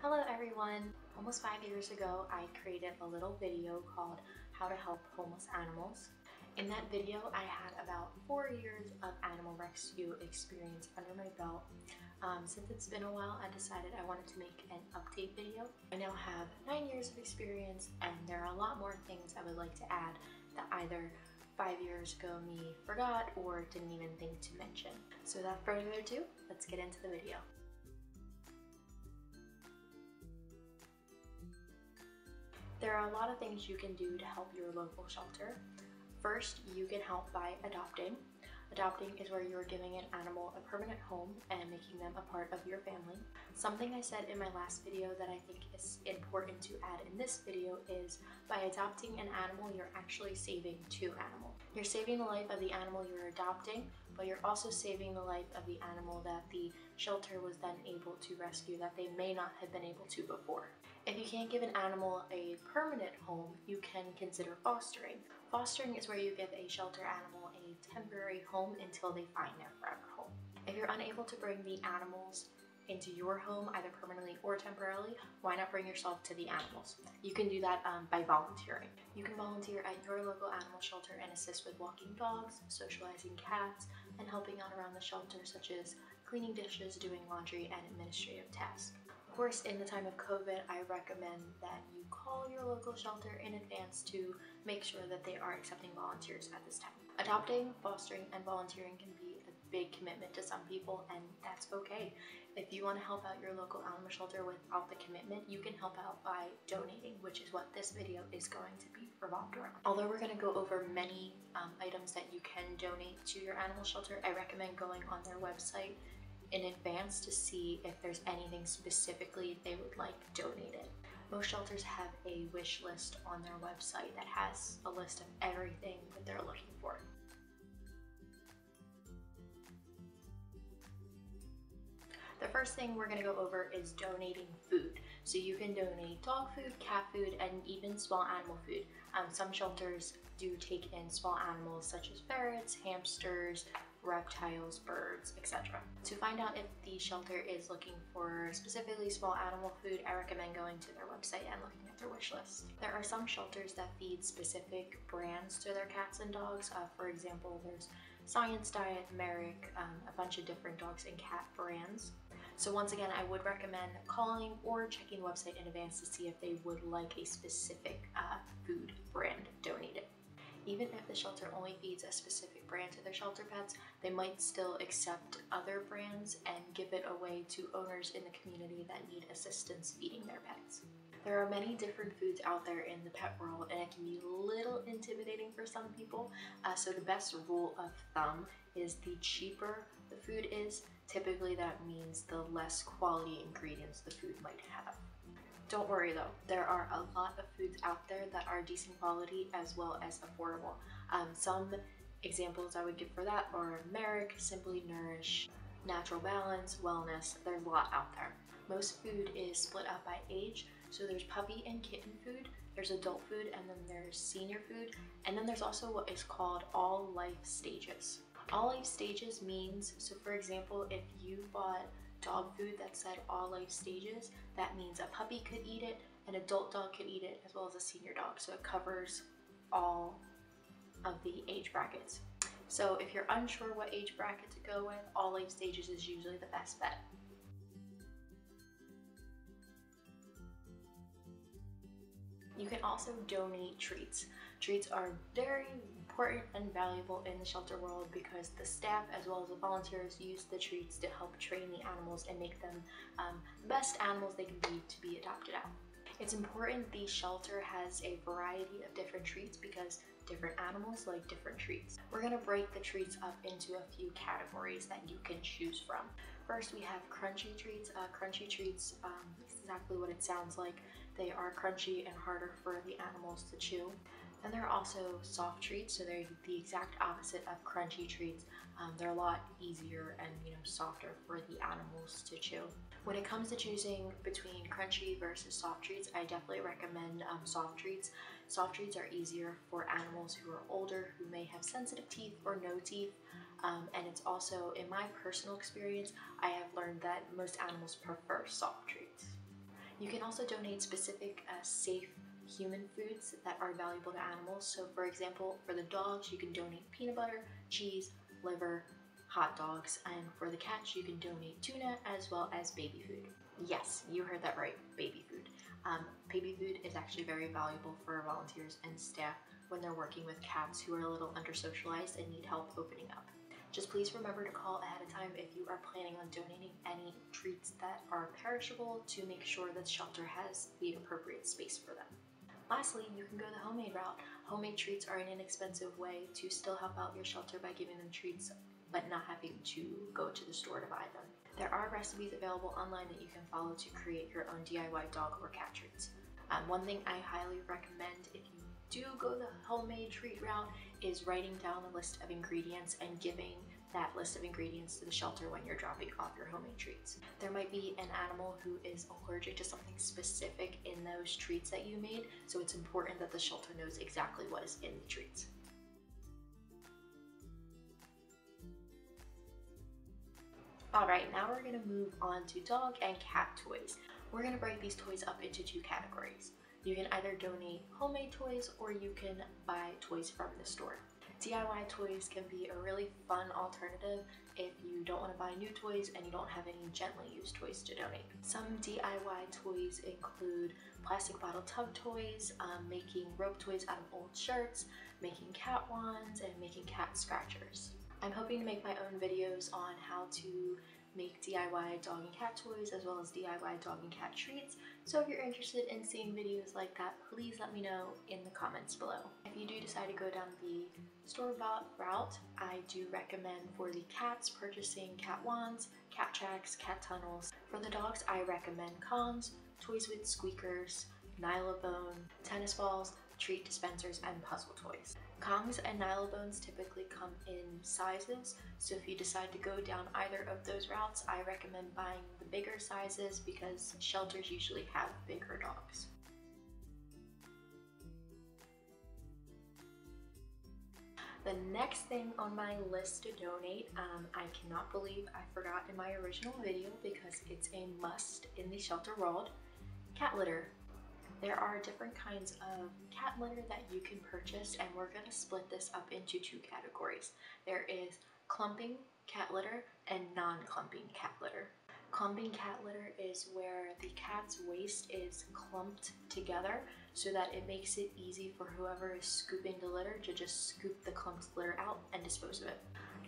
Hello everyone! Almost 5 years ago, I created a little video called How to Help Homeless Animals. In that video, I had about 4 years of animal rescue experience under my belt. Since it's been a while, I decided I wanted to make an update video. I now have 9 years of experience and there are a lot more things I would like to add that either 5 years ago me forgot or didn't even think to mention. So without further ado, let's get into the video. There are a lot of things you can do to help your local shelter. First, you can help by adopting. Adopting is where you're giving an animal a permanent home and making them a part of your family. Something I said in my last video that I think is important to add in this video is by adopting an animal, you're actually saving two animals. You're saving the life of the animal you're adopting, but you're also saving the life of the animal that the shelter was then able to rescue that they may not have been able to before. If you can't give an animal a permanent home, you can consider fostering. Fostering is where you give a shelter animal a temporary home until they find their forever home. If you're unable to bring the animals into your home, either permanently or temporarily, why not bring yourself to the animals? You can do that by volunteering. You can volunteer at your local animal shelter and assist with walking dogs, socializing cats, and helping out around the shelter, such as cleaning dishes, doing laundry, and administrative tasks. Of course, in the time of COVID, I recommend that you call your local shelter in advance to make sure that they are accepting volunteers at this time. Adopting, fostering, and volunteering can be a big commitment to some people, and that's okay. If you want to help out your local animal shelter without the commitment, you can help out by donating, which is what this video is going to be revolved around. Although we're going to go over many items that you can donate to your animal shelter, I recommend going on their website in advance to see if there's anything specifically they would like donated. Most shelters have a wish list on their website that has a list of everything that they're looking for. The first thing we're going to go over is donating food. So you can donate dog food, cat food, and even small animal food. Some shelters do take in small animals such as ferrets, hamsters, reptiles, birds, etc. To find out if the shelter is looking for specifically small animal food, I recommend going to their website and looking at their wish list. There are some shelters that feed specific brands to their cats and dogs. For example, there's Science Diet, Merrick, a bunch of different dogs and cat brands. So once again, I would recommend calling or checking the website in advance to see if they would like a specific food brand donated. Even if the shelter only feeds a specific brand to their shelter pets, they might still accept other brands and give it away to owners in the community that need assistance feeding their pets. There are many different foods out there in the pet world, and it can be a little intimidating for some people. So the best rule of thumb is the cheaper the food is, typically that means the less quality ingredients the food might have. Don't worry though, there are a lot of foods out there that are decent quality as well as affordable. Some examples I would give for that are Merrick, Simply Nourish, Natural Balance, Wellness. There's a lot out there. Most food is split up by age, so there's puppy and kitten food, there's adult food, and then there's senior food, and then there's also what is called all life stages. All life stages means, so for example, if you bought dog food that said all life stages, that means a puppy could eat it, an adult dog could eat it, as well as a senior dog. So it covers all of the age brackets. So if you're unsure what age bracket to go with, all life stages is usually the best bet. You can also donate treats. Treats are very important and valuable in the shelter world because the staff as well as the volunteers use the treats to help train the animals and make them the best animals they can be to be adopted out. It's important the shelter has a variety of different treats because different animals like different treats. We're going to break the treats up into a few categories that you can choose from. First, we have crunchy treats. Crunchy treats is exactly what it sounds like. They are crunchy and harder for the animals to chew. Then there are also soft treats, so they're the exact opposite of crunchy treats. They're a lot easier and softer for the animals to chew. When it comes to choosing between crunchy versus soft treats, I definitely recommend soft treats. Soft treats are easier for animals who are older, who may have sensitive teeth or no teeth. And it's also, in my personal experience, I have learned that most animals prefer soft treats. You can also donate specific safe human foods that are valuable to animals. So for example, for the dogs, you can donate peanut butter, cheese, liver, hot dogs, and for the cats, you can donate tuna as well as baby food. Yes, you heard that right, baby food. Baby food is actually very valuable for volunteers and staff when they're working with cats who are a little under-socialized and need help opening up. Just please remember to call ahead of time if you are planning on donating any treats that are perishable to make sure that the shelter has the appropriate space for them. Lastly, you can go the homemade route. Homemade treats are an inexpensive way to still help out your shelter by giving them treats but not having to go to the store to buy them. There are recipes available online that you can follow to create your own DIY dog or cat treats. One thing I highly recommend if you do go the homemade treat route is writing down a list of ingredients and giving that list of ingredients to the shelter when you're dropping off your homemade treats. There might be an animal who is allergic to something specific in those treats that you made, so it's important that the shelter knows exactly what is in the treats. Alright, now we're going to move on to dog and cat toys. We're going to break these toys up into two categories. You can either donate homemade toys or you can buy toys from the store. DIY toys can be a really fun alternative if you don't want to buy new toys and you don't have any gently used toys to donate. Some DIY toys include plastic bottle tub toys, making rope toys out of old shirts, making cat wands, and making cat scratchers. I'm hoping to make my own videos on how to make DIY dog and cat toys as well as DIY dog and cat treats. So if you're interested in seeing videos like that, please let me know in the comments below. If you do decide to go down the store-bought route, I do recommend for the cats purchasing cat wands, cat tracks, cat tunnels. For the dogs, I recommend Kongs, toys with squeakers, Nylabone, tennis balls, treat dispensers, and puzzle toys. Kongs and Nylabones typically come in sizes, so if you decide to go down either of those routes, I recommend buying the bigger sizes because shelters usually have bigger dogs. The next thing on my list to donate, I cannot believe I forgot in my original video because it's a must in the shelter world, cat litter. There are different kinds of cat litter that you can purchase, and we're going to split this up into two categories. There is clumping cat litter and non-clumping cat litter. Clumping cat litter is where the cat's waste is clumped together so that it makes it easy for whoever is scooping the litter to just scoop the clumped litter out and dispose of it.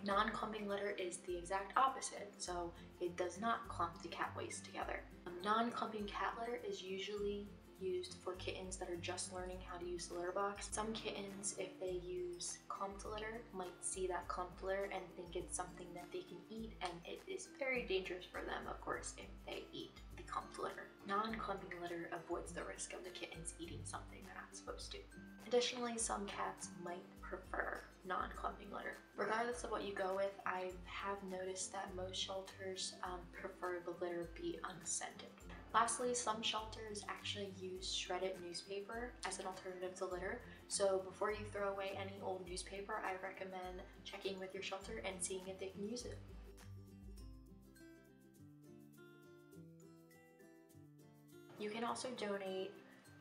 Non-clumping litter is the exact opposite, so it does not clump the cat waste together. Non-clumping cat litter is usually used for kittens that are just learning how to use the litter box. Some kittens, if they use clumped litter, might see that clumped litter and think it's something that they can eat, and it is very dangerous for them, of course, if they eat the clumped litter. Non-clumping litter avoids the risk of the kittens eating something they're not supposed to. Additionally, some cats might prefer non-clumping litter. Regardless of what you go with, I have noticed that most shelters prefer the litter be unscented. Lastly, some shelters actually use shredded newspaper as an alternative to litter. So before you throw away any old newspaper, I recommend checking with your shelter and seeing if they can use it. You can also donate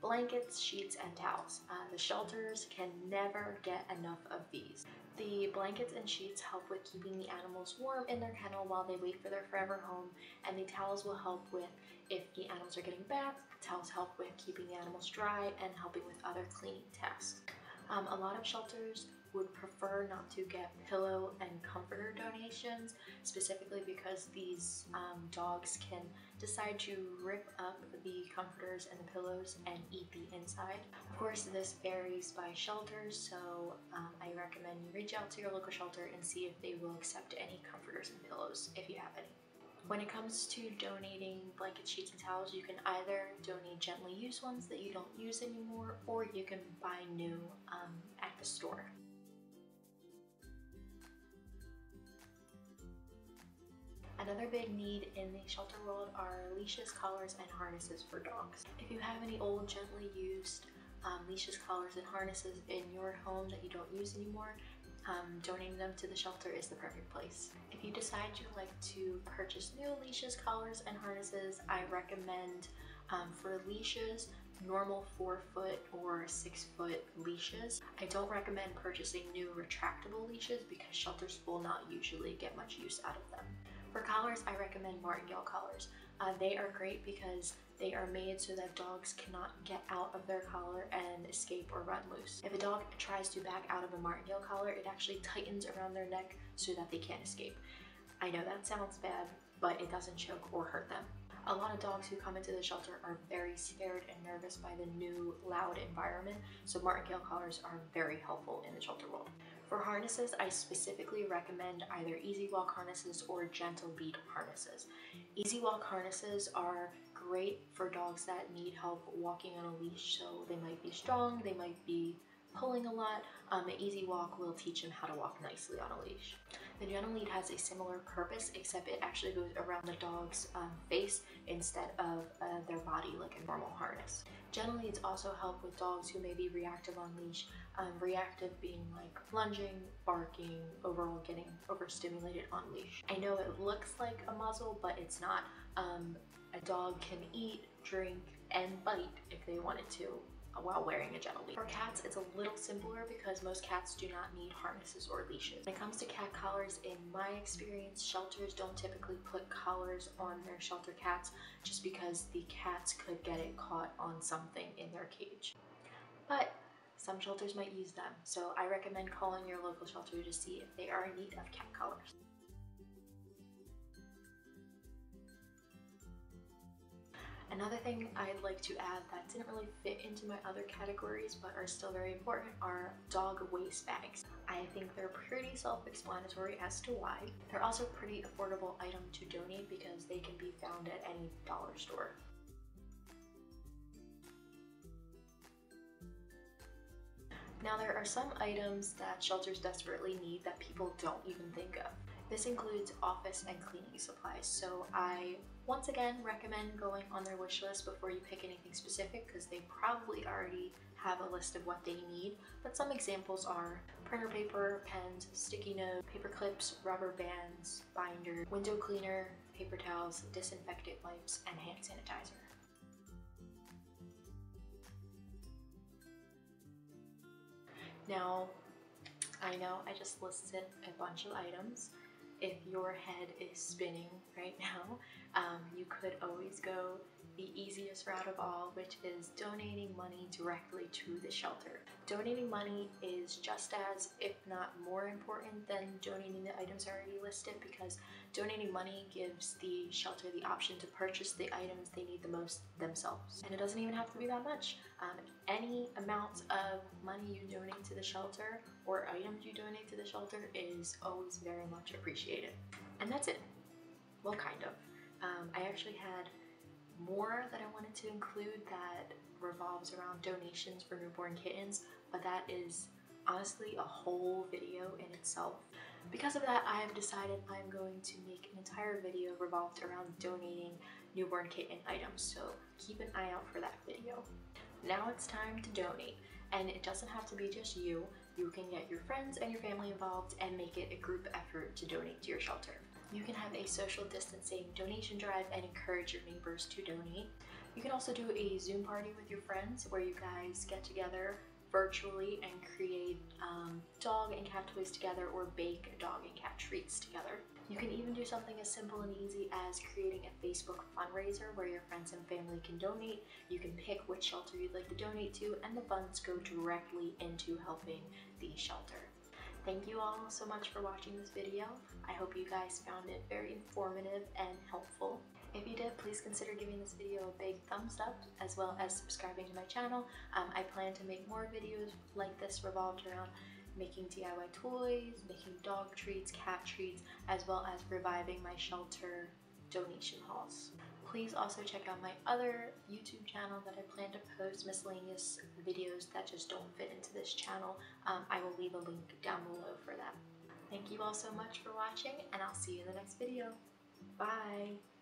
blankets, sheets, and towels. The shelters can never get enough of these. The blankets and sheets help with keeping the animals warm in their kennel while they wait for their forever home, and the towels will help with if the animals are getting baths. Towels help with keeping the animals dry and helping with other cleaning tasks. A lot of shelters would prefer not to get pillow and comforter donations, specifically because these dogs can decide to rip up the comforters and the pillows and eat the inside. Of course, this varies by shelters, so I recommend you reach out to your local shelter and see if they will accept any comforters and pillows if you have any. When it comes to donating blankets, sheets, and towels, you can either donate gently used ones that you don't use anymore, or you can buy new at the store. Another big need in the shelter world are leashes, collars, and harnesses for dogs. If you have any old, gently used leashes, collars, and harnesses in your home that you don't use anymore, donating them to the shelter is the perfect place. If you decide you'd like to purchase new leashes, collars, and harnesses, I recommend For leashes, normal 4-foot or 6-foot leashes, I don't recommend purchasing new retractable leashes because shelters will not usually get much use out of them. For collars, I recommend martingale collars. They are great because they are made so that dogs cannot get out of their collar and escape or run loose. If a dog tries to back out of a martingale collar, it actually tightens around their neck so that they can't escape. I know that sounds bad, but it doesn't choke or hurt them. A lot of dogs who come into the shelter are very scared and nervous by the new loud environment, so martingale collars are very helpful in the shelter world. For harnesses, I specifically recommend either easy walk harnesses or gentle lead harnesses. Easy walk harnesses are great for dogs that need help walking on a leash, so they might be strong, they might be pulling a lot. An easy walk will teach them how to walk nicely on a leash. The gentle lead has a similar purpose, except it actually goes around the dog's face instead of their body like a normal harness. Gentle leads also help with dogs who may be reactive on leash, reactive being like lunging, barking, overall getting overstimulated on leash. I know it looks like a muzzle, but it's not. A dog can eat, drink, and bite if they wanted to while wearing a gentle lead. For cats, it's a little simpler because most cats do not need harnesses or leashes. When it comes to cat collars, in my experience, shelters don't typically put collars on their shelter cats just because the cats could get it caught on something in their cage. But some shelters might use them, so I recommend calling your local shelter to see if they are in need of cat collars. Another thing I'd like to add that didn't really fit into my other categories but are still very important are dog waste bags. I think they're pretty self-explanatory as to why. They're also a pretty affordable item to donate because they can be found at any dollar store. Now there are some items that shelters desperately need that people don't even think of. This includes office and cleaning supplies, so I once again recommend going on their wish list before you pick anything specific because they probably already have a list of what they need, but some examples are printer paper, pens, sticky notes, paper clips, rubber bands, binder, window cleaner, paper towels, disinfectant wipes, and hand sanitizer. Now, I know I just listed a bunch of items. If your head is spinning right now, you could always go the easiest route of all, which is donating money directly to the shelter. Donating money is just as, if not more important than donating the items already listed, because donating money gives the shelter the option to purchase the items they need the most themselves. And it doesn't even have to be that much. Any amount of money you donate to the shelter or items you donate to the shelter is always very much appreciated. And that's it. Well, kind of. I actually had more that I wanted to include that revolves around donations for newborn kittens, but that is honestly a whole video in itself. Because of that, I have decided I'm going to make an entire video revolved around donating newborn kitten items, so keep an eye out for that video. Now it's time to donate, and it doesn't have to be just you. You can get your friends and your family involved and make it a group effort to donate to your shelter. You can have a social distancing donation drive and encourage your neighbors to donate. You can also do a Zoom party with your friends where you guys get together virtually and create dog and cat toys together or bake dog and cat treats together. You can even do something as simple and easy as creating a Facebook fundraiser where your friends and family can donate. You can pick which shelter you'd like to donate to, and the funds go directly into helping the shelter. Thank you all so much for watching this video. I hope you guys found it very informative and helpful. If you did, please consider giving this video a big thumbs up, as well as subscribing to my channel. I plan to make more videos like this revolved around making DIY toys, making dog treats, cat treats, as well as reviving my shelter donation hauls. Please also check out my other YouTube channel that I plan to post miscellaneous videos that just don't fit into this channel. I will leave a link down below for that. Thank you all so much for watching, and I'll see you in the next video. Bye!